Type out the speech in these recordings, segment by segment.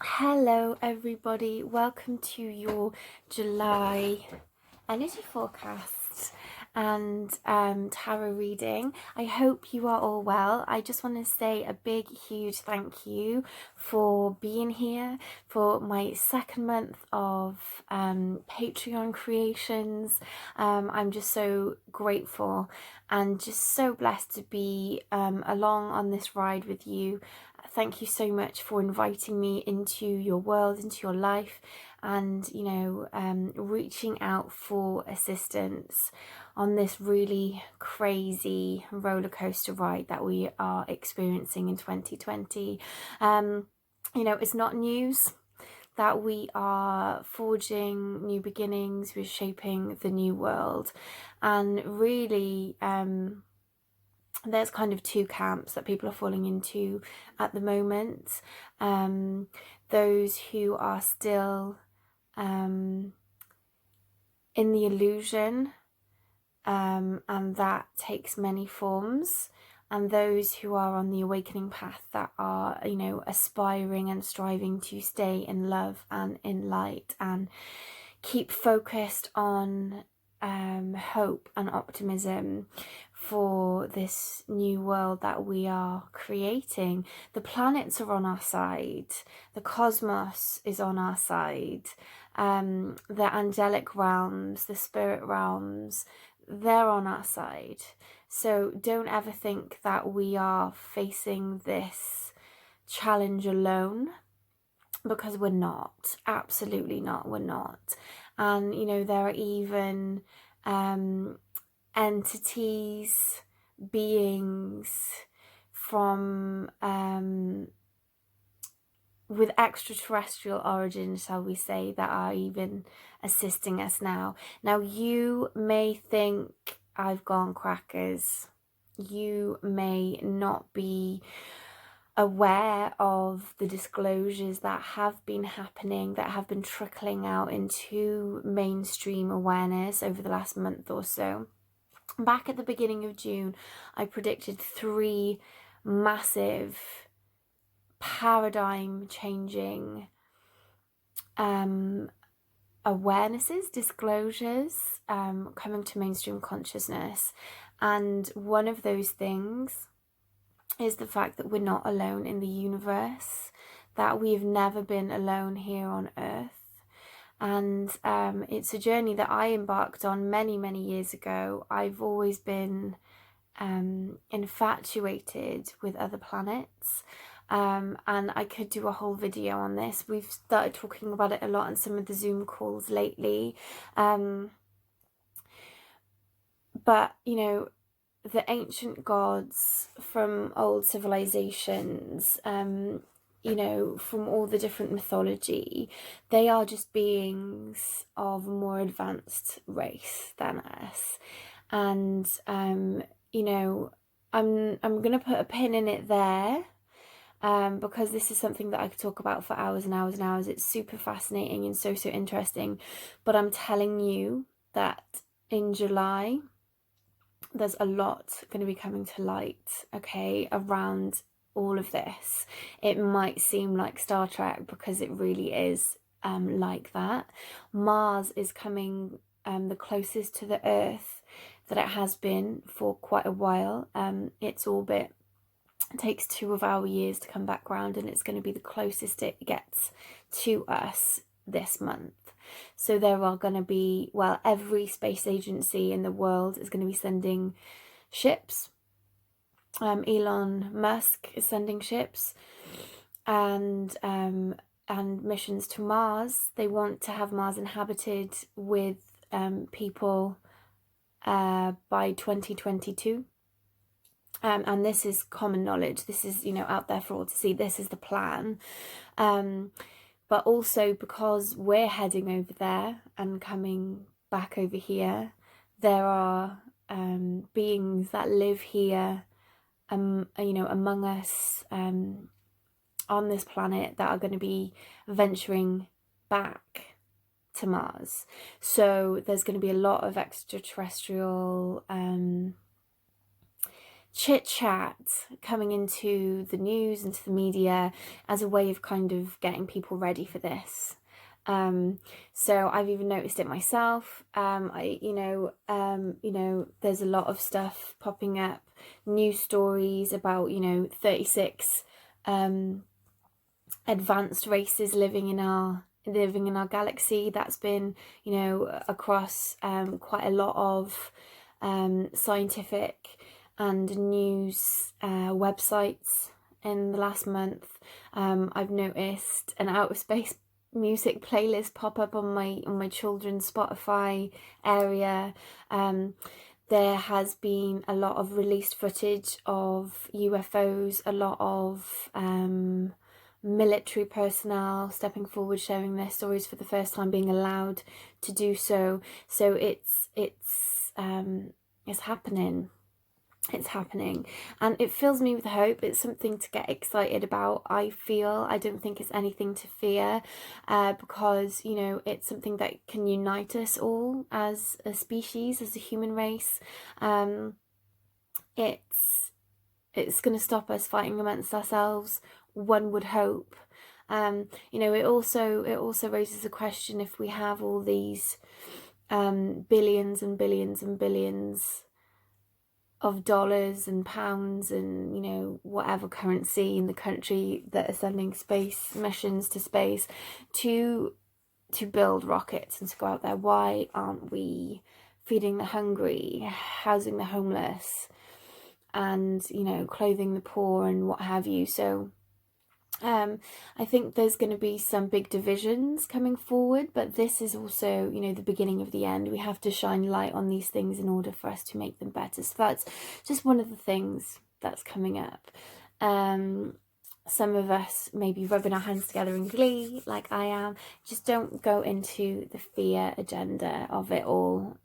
Hello, everybody. Welcome to your July energy forecast and tarot reading. I hope you are all well. I just want to say a big, huge thank you for being here for my second month of Patreon creations. I'm just so grateful and just so blessed to be along on this ride with you. Thank you so much for inviting me into your world, into your life, and reaching out for assistance on this really crazy roller coaster ride that we are experiencing in 2020. It's not news that we are forging new beginnings, we're shaping the new world, and really there's kind of two camps that people are falling into at the moment. Those who are still in the illusion, and that takes many forms, and those who are on the awakening path that are, aspiring and striving to stay in love and in light and keep focused on hope and optimism for this new world that we are creating. The planets are on our side, the cosmos is on our side, the angelic realms, the spirit realms, they're on our side. So don't ever think that we are facing this challenge alone, because we're not. Absolutely not. We're not. And there are even entities, beings from with extraterrestrial origin, shall we say, that are even assisting us now. Now, you may think I've gone crackers. You may not be aware of the disclosures that have been happening, that have been trickling out into mainstream awareness over the last month or so. Back at the beginning of June, I predicted 3 massive paradigm changing awarenesses, disclosures coming to mainstream consciousness. And one of those things is the fact that we're not alone in the universe, that we've never been alone here on Earth. And it's a journey that I embarked on many, many years ago. I've always been infatuated with other planets. And I could do a whole video on this. We've started talking about it a lot on some of the Zoom calls lately. But, the ancient gods from old civilizations, from all the different mythology, they are just beings of a more advanced race than us. And, I'm going to put a pin in it there, because this is something that I could talk about for hours and hours and hours. It's super fascinating and so interesting. But I'm telling you that in July, there's a lot going to be coming to light, okay, around all of this. It might seem like Star Trek, because it really is like that. Mars is coming the closest to the Earth that it has been for quite a while. Its orbit takes 2 of our years to come back round, and it's going to be the closest it gets to us this month. So there are going to be, well, every space agency in the world is going to be sending ships. Elon Musk is sending ships, and missions to Mars. They want to have Mars inhabited with people by 2022. And this is common knowledge. This is, out there for all to see. This is the plan. But also, because we're heading over there and coming back over here, there are beings that live here, among us, on this planet, that are going to be venturing back to Mars. So there's going to be a lot of extraterrestrial chit chat coming into the news, into the media, as a way of kind of getting people ready for this. So I've even noticed it myself. There's a lot of stuff popping up, news stories about 36 advanced races living in our galaxy. That's been across quite a lot of scientific and news websites in the last month. I've noticed an outer space music playlist pop up on my children's Spotify area. There has been a lot of released footage of UFOs, a lot of military personnel stepping forward, sharing their stories for the first time, being allowed to do so. So it's happening. It's happening, and it fills me with hope. It's something to get excited about. I don't think it's anything to fear, because it's something that can unite us all as a species, as a human race. It's going to stop us fighting amongst ourselves, one would hope. It also raises a question: if we have all these billions and billions and billions of dollars and pounds and whatever currency in the country that are sending space missions to space to build rockets and to go out there, why aren't we feeding the hungry, housing the homeless, and clothing the poor and what have you? So I think there's going to be some big divisions coming forward, but this is also, the beginning of the end. We have to shine light on these things in order for us to make them better. So that's just one of the things that's coming up. Some of us may be rubbing our hands together in glee, like I am. Just don't go into the fear agenda of it all.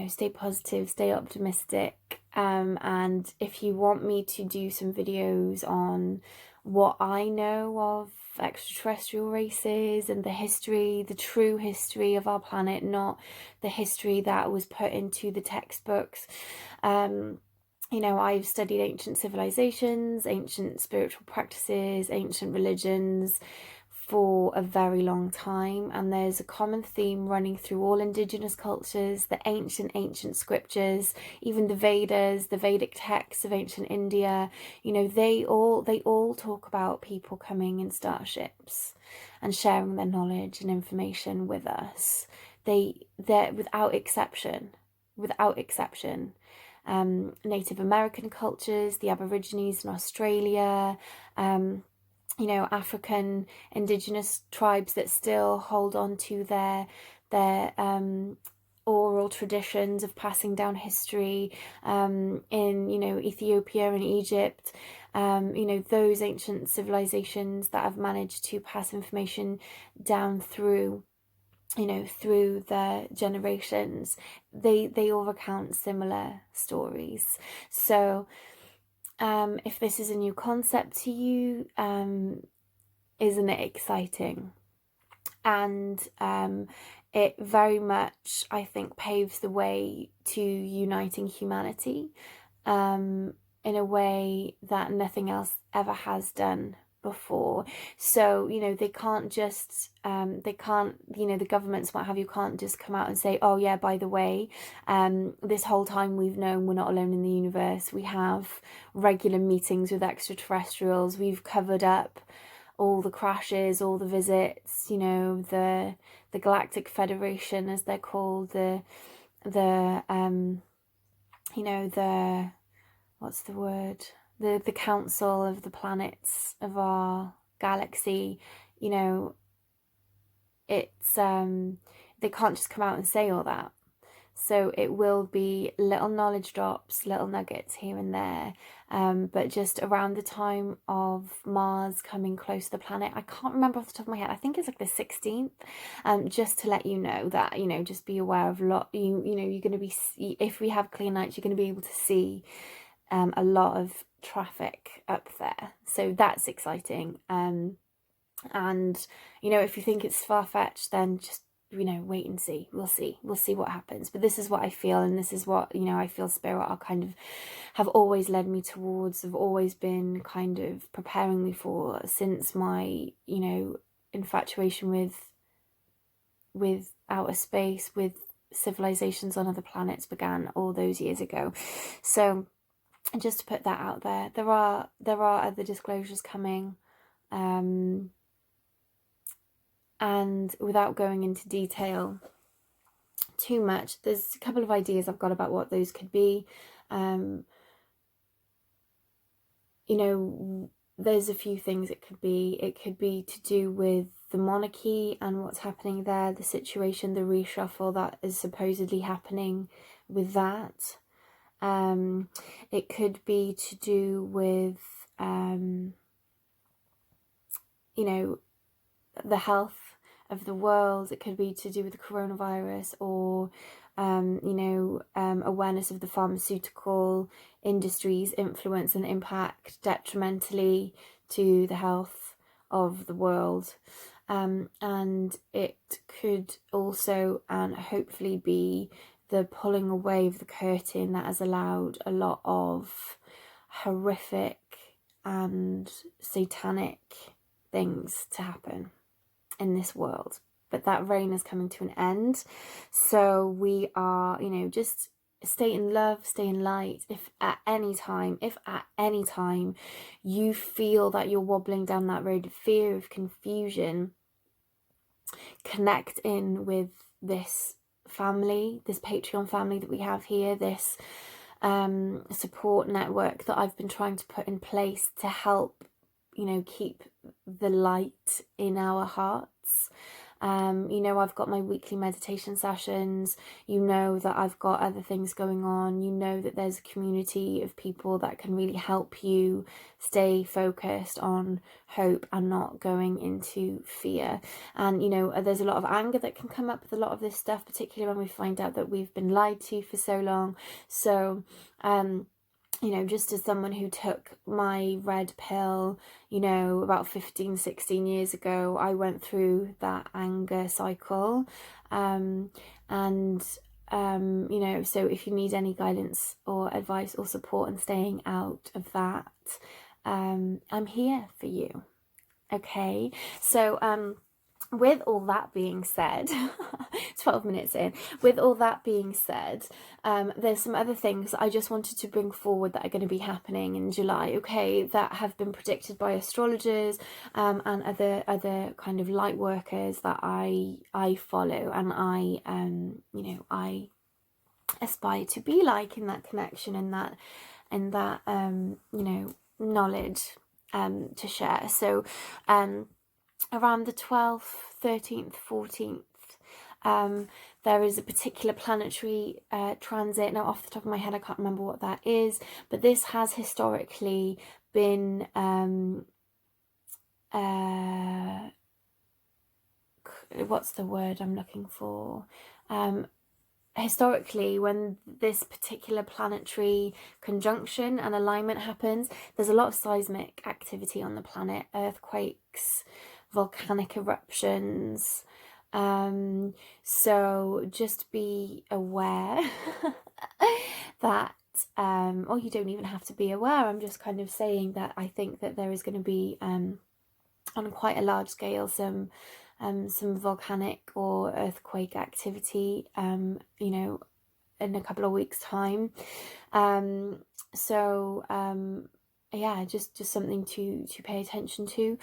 Stay positive, stay optimistic. And if you want me to do some videos on what I know of extraterrestrial races and the true history of our planet, not the history that was put into the textbooks. I've studied ancient civilizations, ancient spiritual practices, ancient religions for a very long time, and there's a common theme running through all indigenous cultures, the ancient scriptures, even the Vedas, the Vedic texts of ancient India. They all talk about people coming in starships and sharing their knowledge and information with us. They're without exception. Native American cultures, the Aborigines in Australia, African indigenous tribes that still hold on to their oral traditions of passing down history, in Ethiopia and Egypt, those ancient civilizations that have managed to pass information down through the generations. They all recount similar stories. So if this is a new concept to you, isn't it exciting? And it very much, I think, paves the way to uniting humanity in a way that nothing else ever has done before. So they can't just the governments, what have you, can't just come out and say, oh yeah, by the way, this whole time we've known we're not alone in the universe. We have regular meetings with extraterrestrials. We've covered up all the crashes, all the visits, the Galactic Federation, as they're called, the what's the word, the council of the planets of our galaxy. It's they can't just come out and say all that. So it will be little knowledge drops, little nuggets here and there, but just around the time of Mars coming close to the planet. I can't remember off the top of my head. I think it's like the 16th. Just to let you know that, just be aware of you're going to be, if we have clear nights, you're going to be able to see a lot of traffic up there. So that's exciting. And if you think it's far-fetched, then just wait and see. We'll see what happens. But this is what I feel, and this is what, I feel Spirit are kind of have always led me towards, have always been kind of preparing me for since my, infatuation with outer space, with civilizations on other planets began all those years ago. So just to put that out there, there are other disclosures coming. And without going into detail too much, there's a couple of ideas I've got about what those could be. There's a few things it could be. It could be to do with the monarchy and what's happening there, the situation, the reshuffle that is supposedly happening with that. It could be to do with, the health of the world. It could be to do with the coronavirus, or awareness of the pharmaceutical industry's influence and impact detrimentally to the health of the world. And it could also and hopefully be the pulling away of the curtain that has allowed a lot of horrific and satanic things to happen in this world. But that reign is coming to an end, so we are, just stay in love, stay in light. If at any time you feel that you're wobbling down that road of fear, of confusion, connect in with this family, this Patreon family that we have here, this support network that I've been trying to put in place to help, keep the light in our hearts. I've got my weekly meditation sessions, that I've got other things going on, that there's a community of people that can really help you stay focused on hope and not going into fear. And, there's a lot of anger that can come up with a lot of this stuff, particularly when we find out that we've been lied to for so long. So, just as someone who took my red pill, about 15, 16 years ago, I went through that anger cycle. So if you need any guidance or advice or support in staying out of that, I'm here for you. Okay, so with all that being said, 12 minutes in, with all that being said, there's some other things I just wanted to bring forward that are going to be happening in July, okay, that have been predicted by astrologers and other kind of light workers that I follow, and I aspire to be like, in that connection and that knowledge to share. So around the 12th, 13th, 14th, there is a particular planetary transit. Now, off the top of my head, I can't remember what that is, but this has historically been what's the word I'm looking for? Historically, when this particular planetary conjunction and alignment happens, there's a lot of seismic activity on the planet, earthquakes, volcanic eruptions. So just be aware that, or you don't even have to be aware, I'm just kind of saying that I think that there is going to be, on quite a large scale, some volcanic or earthquake activity, in a couple of weeks' time. Yeah, just something to pay attention to.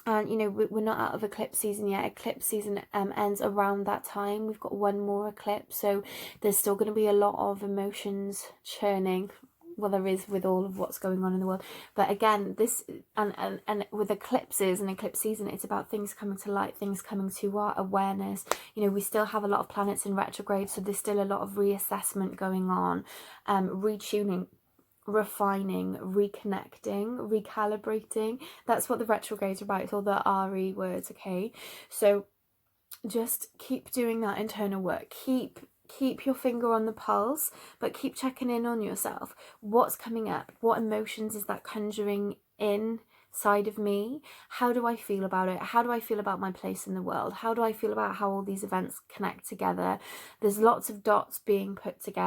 And we're not out of eclipse season yet. Eclipse season ends around that time. We've got one more eclipse, so there's still going to be a lot of emotions churning. Well, there is with all of what's going on in the world, but again, this and with eclipses and eclipse season, it's about things coming to light, things coming to our awareness. We still have a lot of planets in retrograde, so there's still a lot of reassessment going on, retuning, refining, reconnecting, recalibrating. That's what the retrogrades are about. It's all the RE words, okay? So just keep doing that internal work. Keep your finger on the pulse, but keep checking in on yourself. What's coming up? What emotions is that conjuring in side of me. How do I feel about it? How do I feel about my place in the world? How do I feel about how all these events connect together? There's lots of dots being put together.